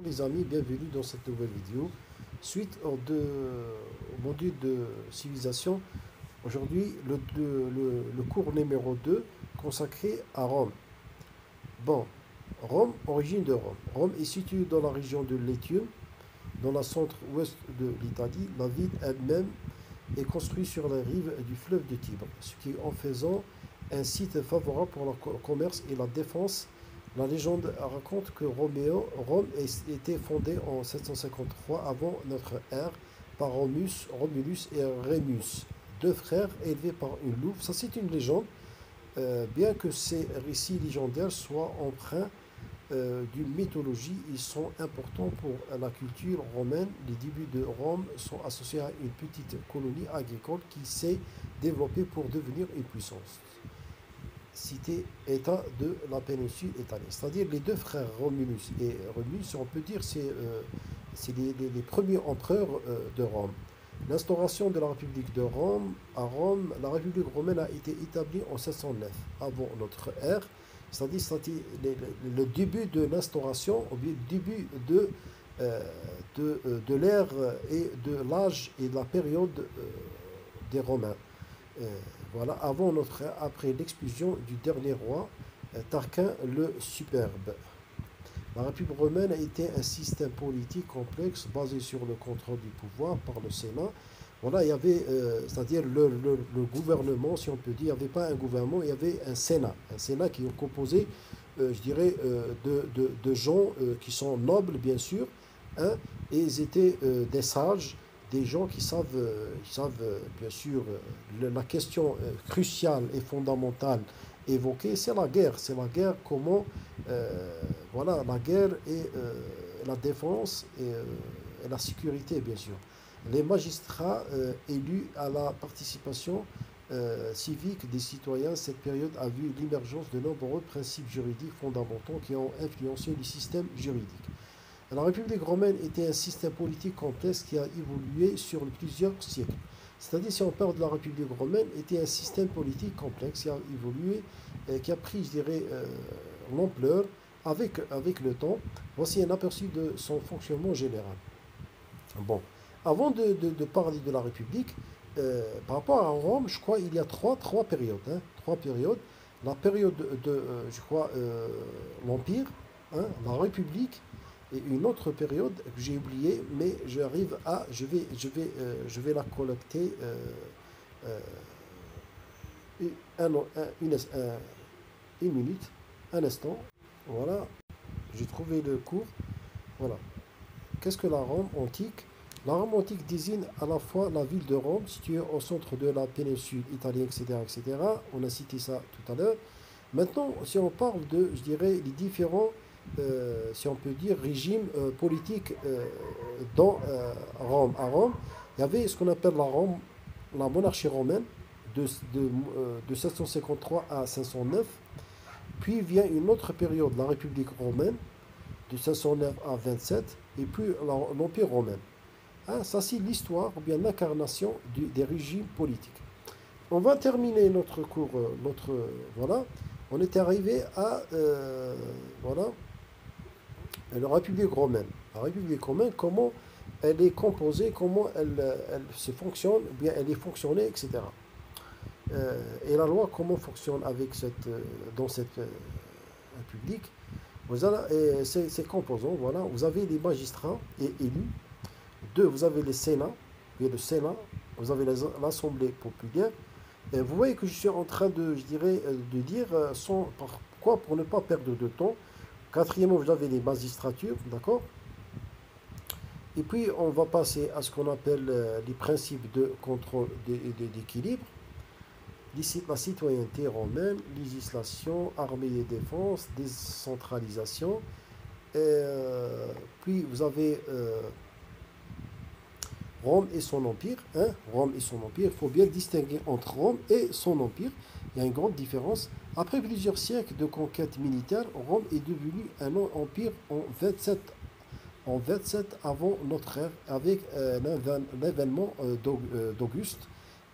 Les amis, bienvenue dans cette nouvelle vidéo. Suite au module de civilisation, aujourd'hui le cours numéro 2 consacré à Rome. Bon, Rome, origine de Rome. Rome est située dans la région de Latium, dans la centre-ouest de l'Italie. La ville elle-même est construite sur la rive du fleuve de Tibre, ce qui en faisant un site favorable pour le commerce et la défense. La légende raconte que Rome était fondée en 753 avant notre ère par Romulus et Rémus, deux frères élevés par une louve. Ça, c'est une légende, bien que ces récits légendaires soient empreints d'une mythologie. Ils sont importants pour la culture romaine. Les débuts de Rome sont associés à une petite colonie agricole qui s'est développée pour devenir une puissance cité-État de la péninsule italienne. C'est-à-dire les deux frères Romulus et Remus, on peut dire c'est les premiers empereurs de Rome. L'instauration de la République de Rome, à Rome, la République romaine a été établie en 709 avant notre ère, c'est-à-dire le début de l'instauration, au début de l'ère et de l'âge et de la période des Romains. Euh, voilà, après l'expulsion du dernier roi, Tarquin le Superbe. La République romaine a été un système politique complexe basé sur le contrôle du pouvoir par le Sénat. Voilà, il y avait, c'est-à-dire le gouvernement, si on peut dire, il n'y avait pas un gouvernement, il y avait un Sénat qui est composé, je dirais, de gens qui sont nobles, bien sûr, hein, et ils étaient des sages, des gens qui savent bien sûr, la question cruciale et fondamentale évoquée, c'est la guerre. C'est la guerre, comment, voilà, la guerre et la défense et la sécurité, bien sûr. Les magistrats élus à la participation civique des citoyens, cette période a vu l'émergence de nombreux principes juridiques fondamentaux qui ont influencé le système juridique. La République romaine était un système politique complexe qui a évolué sur plusieurs siècles. C'est-à-dire, si on parle de la République romaine, était un système politique complexe qui a évolué, qui a pris, je dirais, l'ampleur avec le temps. Voici un aperçu de son fonctionnement général. Bon, avant de parler de la République, par rapport à Rome, je crois qu'il y a trois périodes, hein, trois périodes. La période je crois, l'Empire, hein, la République, et une autre période que j'ai oubliée, mais je vais la collecter euh, un, une minute, un instant. Voilà, j'ai trouvé le cours. Voilà. Qu'est-ce que la Rome antique? La Rome antique désigne à la fois la ville de Rome, située au centre de la péninsule italienne, etc., etc. On a cité ça tout à l'heure. Maintenant, si on parle de, je dirais, les différents, si on peut dire, régimes politiques dans Rome. À Rome, il y avait ce qu'on appelle la monarchie romaine de 753 à 509. Puis vient une autre période, la République romaine, de 509 à 27, et puis l'Empire romain. Hein, ça, c'est l'histoire ou bien l'incarnation des régimes politiques. On va terminer notre cours, voilà. On est arrivé à, voilà, la République romaine. La République romaine, comment elle est composée, comment elle se fonctionne, ou bien elle est fonctionnée, etc. Et la loi, comment fonctionne dans cette République. Vous avez ces composants, voilà. Vous avez les magistrats et élus. Deux, vous avez le Sénat, vous avez l'Assemblée populaire. Et vous voyez que je suis en train de, je dirais, de dire pourquoi pour ne pas perdre de temps. Quatrièmement, vous avez les magistratures, d'accord? Et puis, on va passer à ce qu'on appelle les principes de contrôle et d'équilibre. La citoyenneté romaine, législation, armée et défense, décentralisation. Puis vous avez Rome et son empire. Hein, Rome et son empire, il faut bien distinguer entre Rome et son empire. Il y a une grande différence. Après plusieurs siècles de conquête militaire, Rome est devenu un empire en 27 avant notre ère, avec l'avènement d'Auguste.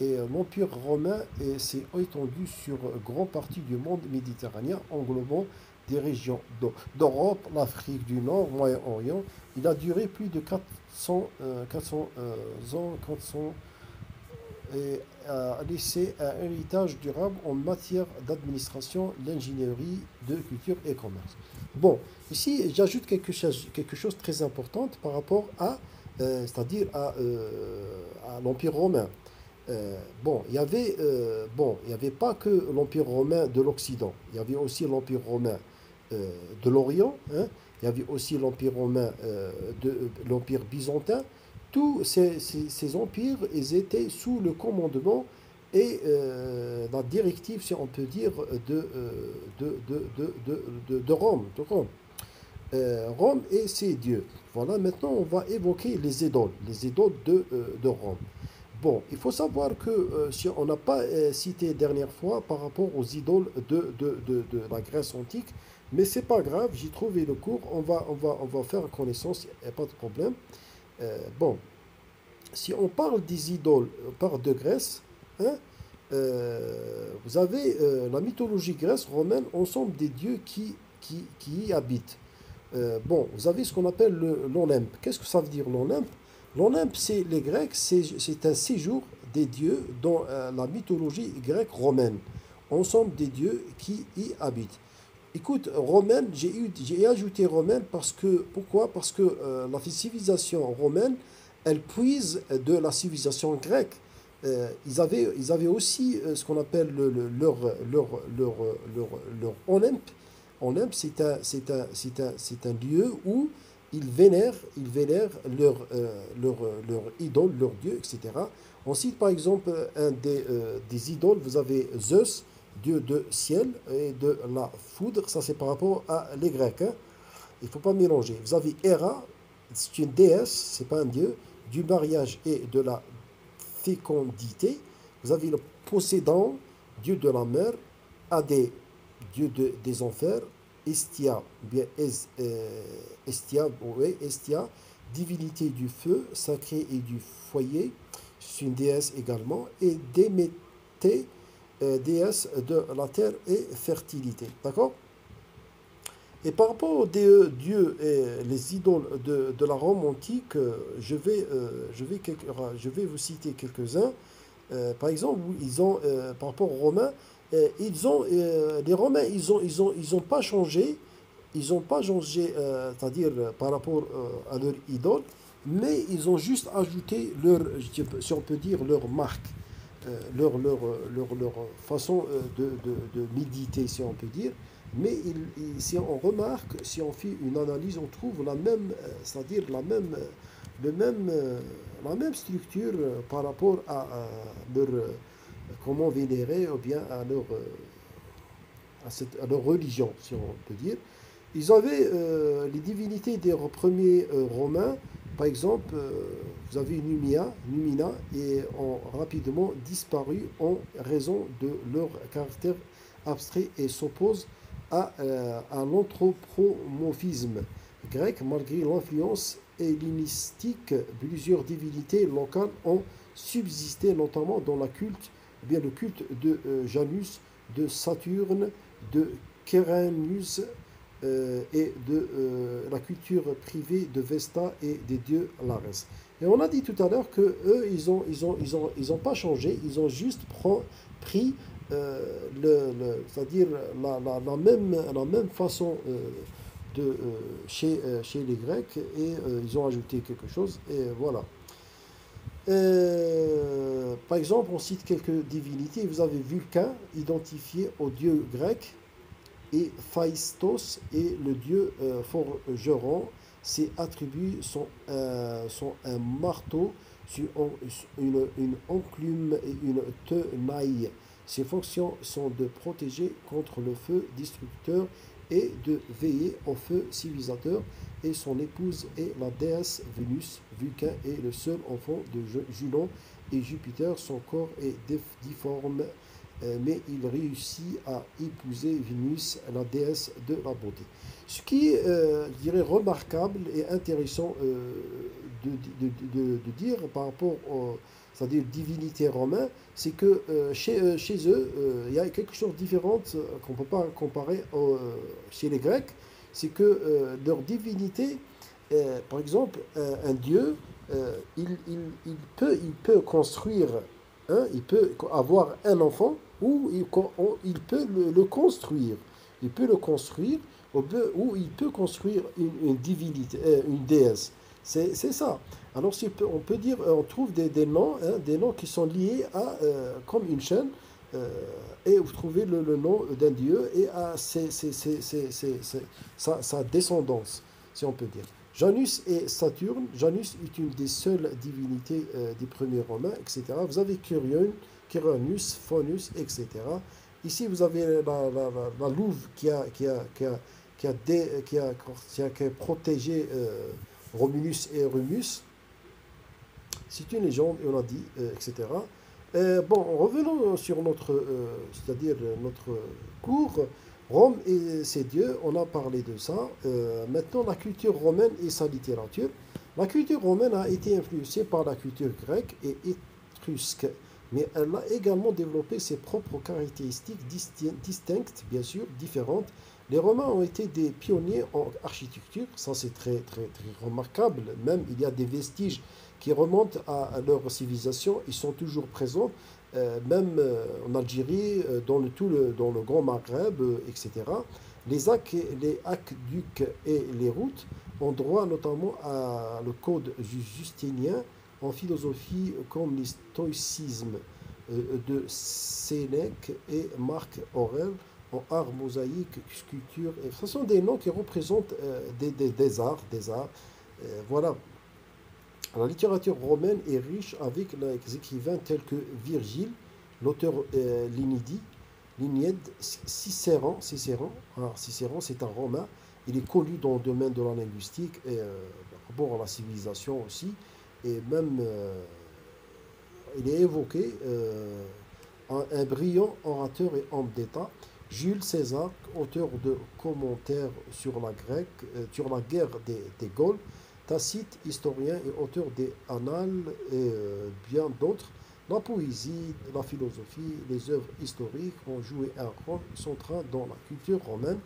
Et l'Empire romain s'est étendu sur grande partie du monde méditerranéen, englobant des régions d'Europe, l'Afrique du Nord, Moyen-Orient. Il a duré plus de 400 ans, 400, et a laissé un héritage durable en matière d'administration, l'ingénierie, de culture et commerce. Bon, ici j'ajoute quelque chose de très important par rapport à, c'est-à-dire à l'Empire romain. Il y avait pas que l'Empire romain de l'Occident, il y avait aussi l'Empire romain de l'Orient, hein. Il y avait aussi l'Empire romain, l'Empire byzantin. Tous ces empires, ils étaient sous le commandement et la directive, si on peut dire, de Rome. Rome et ses dieux. Voilà, maintenant on va évoquer les idoles de Rome. Bon, il faut savoir que si on n'a pas cité dernière fois par rapport aux idoles de la Grèce antique, mais c'est pas grave, j'ai trouvé le cours, on va faire connaissance, il n'y a pas de problème. Bon, si on parle des idoles, on parle de Grèce, hein, vous avez la mythologie grecque romaine, ensemble des dieux qui y habitent. Bon, vous avez ce qu'on appelle l'Olympe. Qu'est-ce que ça veut dire l'Olympe? L'Olympe, c'est les Grecs, c'est un séjour des dieux dans la mythologie grecque romaine. Ensemble des dieux qui y habitent. Écoute, romaine, j'ai ajouté romaine parce que, pourquoi? Parce que la civilisation romaine, elle puise de la civilisation grecque. Ils avaient aussi ce qu'on appelle leur Olympe. Olympe, c'est un lieu où ils vénèrent leur idole, leur dieu, etc. On cite par exemple des idoles, vous avez Zeus, dieu de ciel et de la foudre, ça c'est par rapport à les Grecs, hein. Il ne faut pas mélanger. Vous avez Héra, c'est une déesse, c'est pas un dieu, du mariage et de la fécondité. Vous avez le Poséidon, dieu de la mer, Hadès, dieu des enfers, Estia, bien Estia, ouais, Estia, divinité du feu, sacré et du foyer, c'est une déesse également, et Déméter, déesse de la terre et fertilité. D'accord? Et par rapport aux dieux et les idoles de la Rome antique, je vais vous citer quelques-uns. Par exemple, par rapport aux Romains, les Romains, ils ont pas changé, c'est-à-dire par rapport à leur idole, mais ils ont juste ajouté si on peut dire, leur marque, leur façon de méditer, si on peut dire. Mais si on remarque, si on fait une analyse, on trouve la même, c'est-à-dire la même structure par rapport à leur comment vénérer ou bien à leur religion, si on peut dire. Ils avaient les divinités des premiers Romains, par exemple, vous avez Numina, et ont rapidement disparu en raison de leur caractère abstrait et s'opposent à l'anthropomorphisme grec. Malgré l'influence hellénistique, plusieurs divinités locales ont subsisté, notamment dans le culte de Janus, de Saturne, de Caranus et de la culture privée de Vesta et des dieux Lares. Et on a dit tout à l'heure que eux, ils ont pas changé, ils ont juste pris c'est-à-dire la même façon chez les Grecs et ils ont ajouté quelque chose et voilà. Par exemple, on cite quelques divinités. Vous avez Vulcain, identifié au dieu grec, et Phaistos est le dieu forgeron. Ses attributs sont un marteau sur une enclume et une tenaille. Ses fonctions sont de protéger contre le feu destructeur et de veiller au feu civilisateur. Et son épouse est la déesse Vénus. Vulcain est le seul enfant de Junon et Jupiter. Son corps est difforme, mais il réussit à épouser Vénus, la déesse de la beauté. Ce qui est, je dirais, remarquable et intéressant de dire par rapport au, c'est-à-dire divinité romaine, c'est que chez eux, il y a quelque chose de différent qu'on ne peut pas comparer chez les Grecs, c'est que leur divinité, par exemple, un dieu, il peut construire, hein, il peut avoir un enfant ou il peut le construire. Il peut le construire ou il peut construire une divinité, une déesse. C'est ça. Alors on peut dire, on trouve noms, hein, des noms qui sont liés à, comme une chaîne, euh, et vous trouvez le nom d'un dieu et à sa descendance, si on peut dire. Janus et Saturne. Janus est une des seules divinités des premiers Romains, etc. Vous avez Curion, Quirinus, Faunus, etc. Ici, vous avez la louve qui a protégé Romulus et Remus. C'est une légende, et on a dit, etc. Bon, revenons sur c'est-à-dire notre cours. Rome et ses dieux, on a parlé de ça. Maintenant, la culture romaine et sa littérature. La culture romaine a été influencée par la culture grecque et étrusque, mais elle a également développé ses propres caractéristiques distinctes, bien sûr, différentes. Les Romains ont été des pionniers en architecture, ça c'est très, très, très remarquable. Même il y a des vestiges qui remontent à leur civilisation, ils sont toujours présents, même en Algérie, dans le Grand Maghreb, etc. Les aqueducs et les routes ont droit notamment à le code justinien en philosophie comme le stoïcisme de Sénèque et Marc Aurèle en art mosaïque, sculpture. Et ce sont des noms qui représentent des arts. Voilà. La littérature romaine est riche avec les écrivains tels que Virgile, l'auteur l'Iliade, Cicéron, c'est un romain. Il est connu dans le domaine de la linguistique et par rapport à la civilisation aussi. Et même, il est évoqué un brillant orateur et homme d'État. Jules César, auteur de commentaires sur la guerre des Gaules. Tacite, historien et auteur des Annales et bien d'autres. La poésie, la philosophie, les œuvres historiques ont joué un rôle central dans la culture romaine.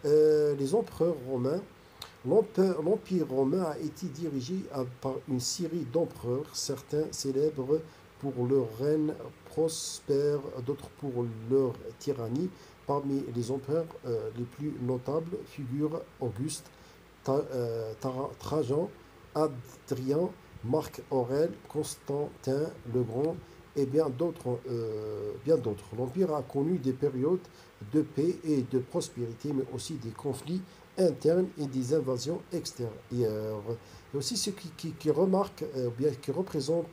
Les empereurs romains. L'Empire romain a été dirigé par une série d'empereurs, certains célèbres pour leur règne prospère, d'autres pour leur tyrannie. Parmi les empereurs les plus notables figurent Auguste, Trajan, Adrien, Marc Aurèle, Constantin le Grand et bien d'autres. L'Empire a connu des périodes de paix et de prospérité, mais aussi des conflits internes et des invasions extérieures. Et aussi ce qui remarque, ou bien qui représente,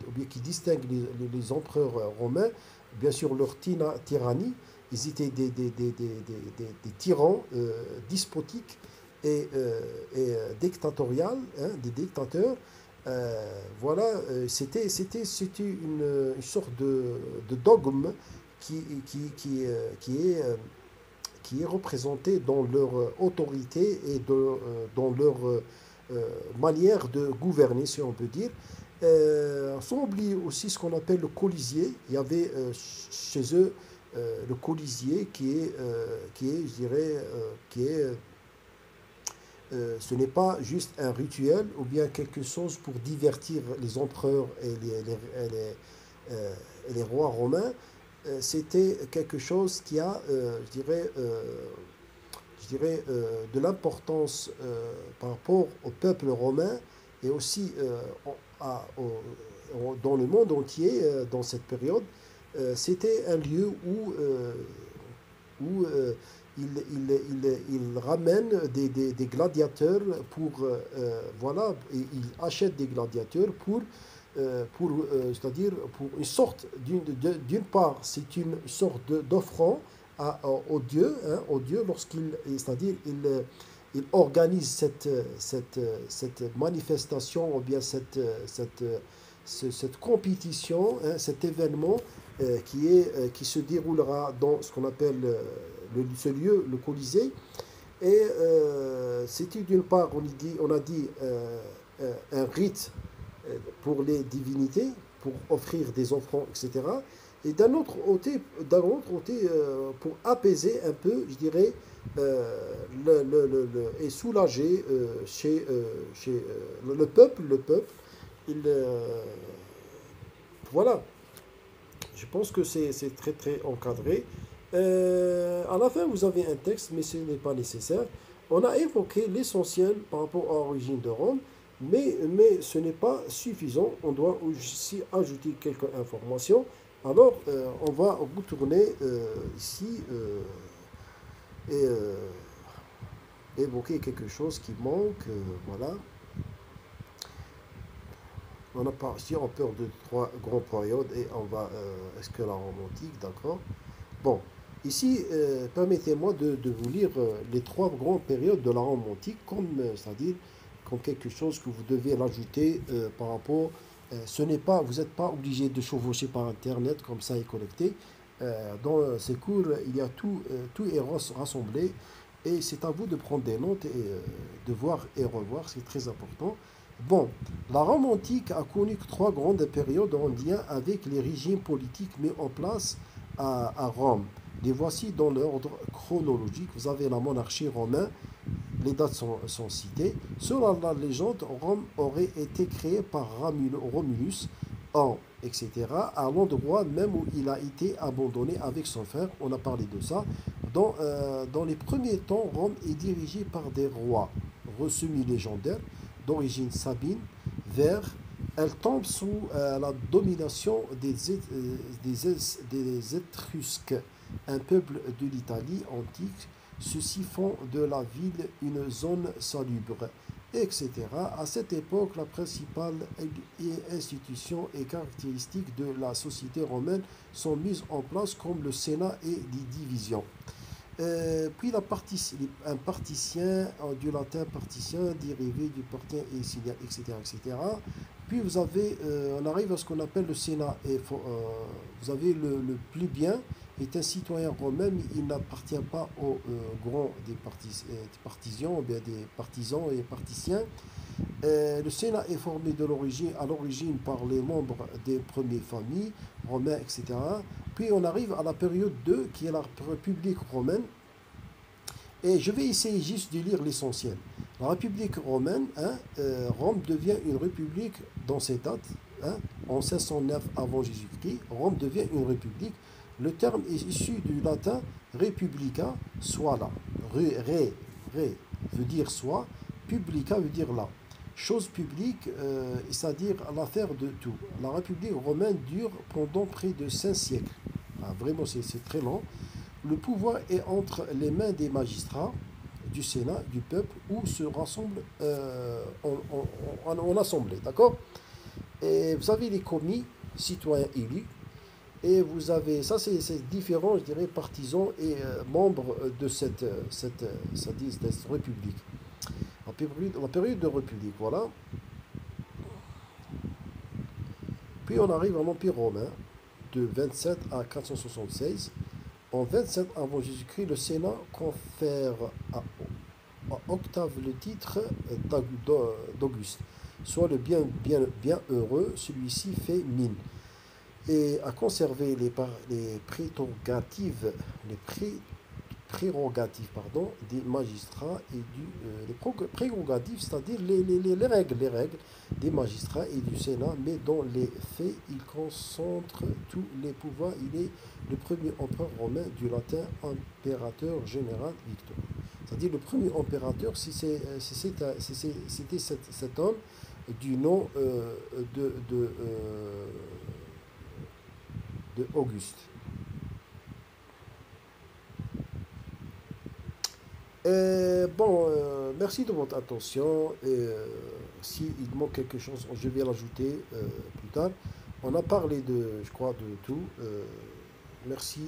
ou bien qui distingue les empereurs romains, bien sûr leur tyrannie, ils étaient des tyrans despotiques et dictatorial, hein, des dictateurs. Voilà, c'était une sorte de dogme qui est représenté dans leur autorité et dans leur manière de gouverner, si on peut dire. Sans oublier aussi ce qu'on appelle le colisier. Il y avait chez eux le colisier je dirais, ce n'est pas juste un rituel ou bien quelque chose pour divertir les empereurs et les rois romains. C'était quelque chose qui a, de l'importance par rapport au peuple romain et aussi dans le monde entier dans cette période. C'était un lieu où il ramène des gladiateurs voilà, et il achète des gladiateurs c'est-à-dire pour une sorte, d'une part, c'est une sorte d'offrande au Dieu, hein, au Dieu c'est-à-dire il organise cette manifestation ou bien cette compétition, hein, cet événement qui se déroulera dans ce qu'on appelle ce lieu, le Colisée. Et c'était d'une part, on a dit un rite pour les divinités, pour offrir des offrandes, etc. Et d'un autre côté, pour apaiser un peu, je dirais, et soulager chez le peuple, il, voilà, je pense que c'est très très encadré. À la fin, vous avez un texte, mais ce n'est pas nécessaire. On a évoqué l'essentiel par rapport à l'origine de Rome, mais ce n'est pas suffisant. On doit aussi ajouter quelques informations. Alors, on va retourner ici et évoquer quelque chose qui manque. Voilà. On a parti en peur de trois grandes périodes et on va. Est-ce que la Rome antique, d'accord? Bon, ici, permettez-moi de vous lire les trois grandes périodes de la Rome antique, c'est-à-dire comme quelque chose que vous devez l'ajouter par rapport. Vous n'êtes pas obligé de chevaucher par Internet comme ça et collecter. Dans ces cours, il y a tout est rassemblé et c'est à vous de prendre des notes et de voir et revoir, c'est très important. Bon, la Rome antique a connu trois grandes périodes en lien avec les régimes politiques mis en place à Rome. Les voici dans l'ordre chronologique. Vous avez la monarchie romaine, les dates sont citées. Selon la légende, Rome aurait été créée par Romulus en etc. à l'endroit même où il a été abandonné avec son frère. On a parlé de ça. Dans les premiers temps, Rome est dirigée par des rois semi-légendaires d'origine sabine, vers. Elle tombe sous la domination des Étrusques, un peuple de l'Italie antique. Ceux-ci font de la ville une zone salubre, etc. À cette époque, la principale institution et caractéristique de la société romaine sont mises en place comme le Sénat et les divisions. Puis un particien, du latin particien, dérivé du partien et etc., etc. Puis on arrive à ce qu'on appelle le Sénat. Vous avez le plébéien est un citoyen romain, mais il n'appartient pas au grand des partisans, ou bien des partisans et particiens. Le Sénat est formé à l'origine par les membres des premières familles, romains, etc. Puis on arrive à la période 2, qui est la République romaine. Et je vais essayer juste de lire l'essentiel. La République romaine, hein, Rome devient une république dans ces dates. Hein, en 509 avant Jésus-Christ, Rome devient une république. Le terme est issu du latin republica, soit là. Re veut dire soit, publica veut dire là. Chose publique, c'est-à-dire l'affaire de tout. La République romaine dure pendant près de 5 siècles. Ah, vraiment, c'est très long. Le pouvoir est entre les mains des magistrats, du Sénat, du peuple, où se rassemblent en assemblée. D'accord? Et vous avez les commis, citoyens élus, et vous avez, ça c'est différents, je dirais, partisans et membres de cette république. La période de république, voilà. Puis on arrive à l'Empire romain, de 27 à 476. En 27 avant Jésus-Christ, le Sénat confère à Octave le titre d'Auguste, soit le bien heureux. Celui-ci fait mine et a conservé les prérogatives des magistrats et les prérogatives, c'est-à-dire les règles des magistrats et du Sénat, mais dans les faits, il concentre tous les pouvoirs. Il est le premier empereur romain du latin impérateur général Victor. C'est-à-dire le premier impérateur, c'était cet homme du nom de Auguste. Bon, merci de votre attention. S'il manque quelque chose, je vais l'ajouter plus tard. On a parlé je crois, de tout. Merci.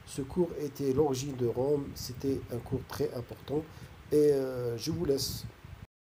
Ce cours était l'origine de Rome. C'était un cours très important. Et je vous laisse.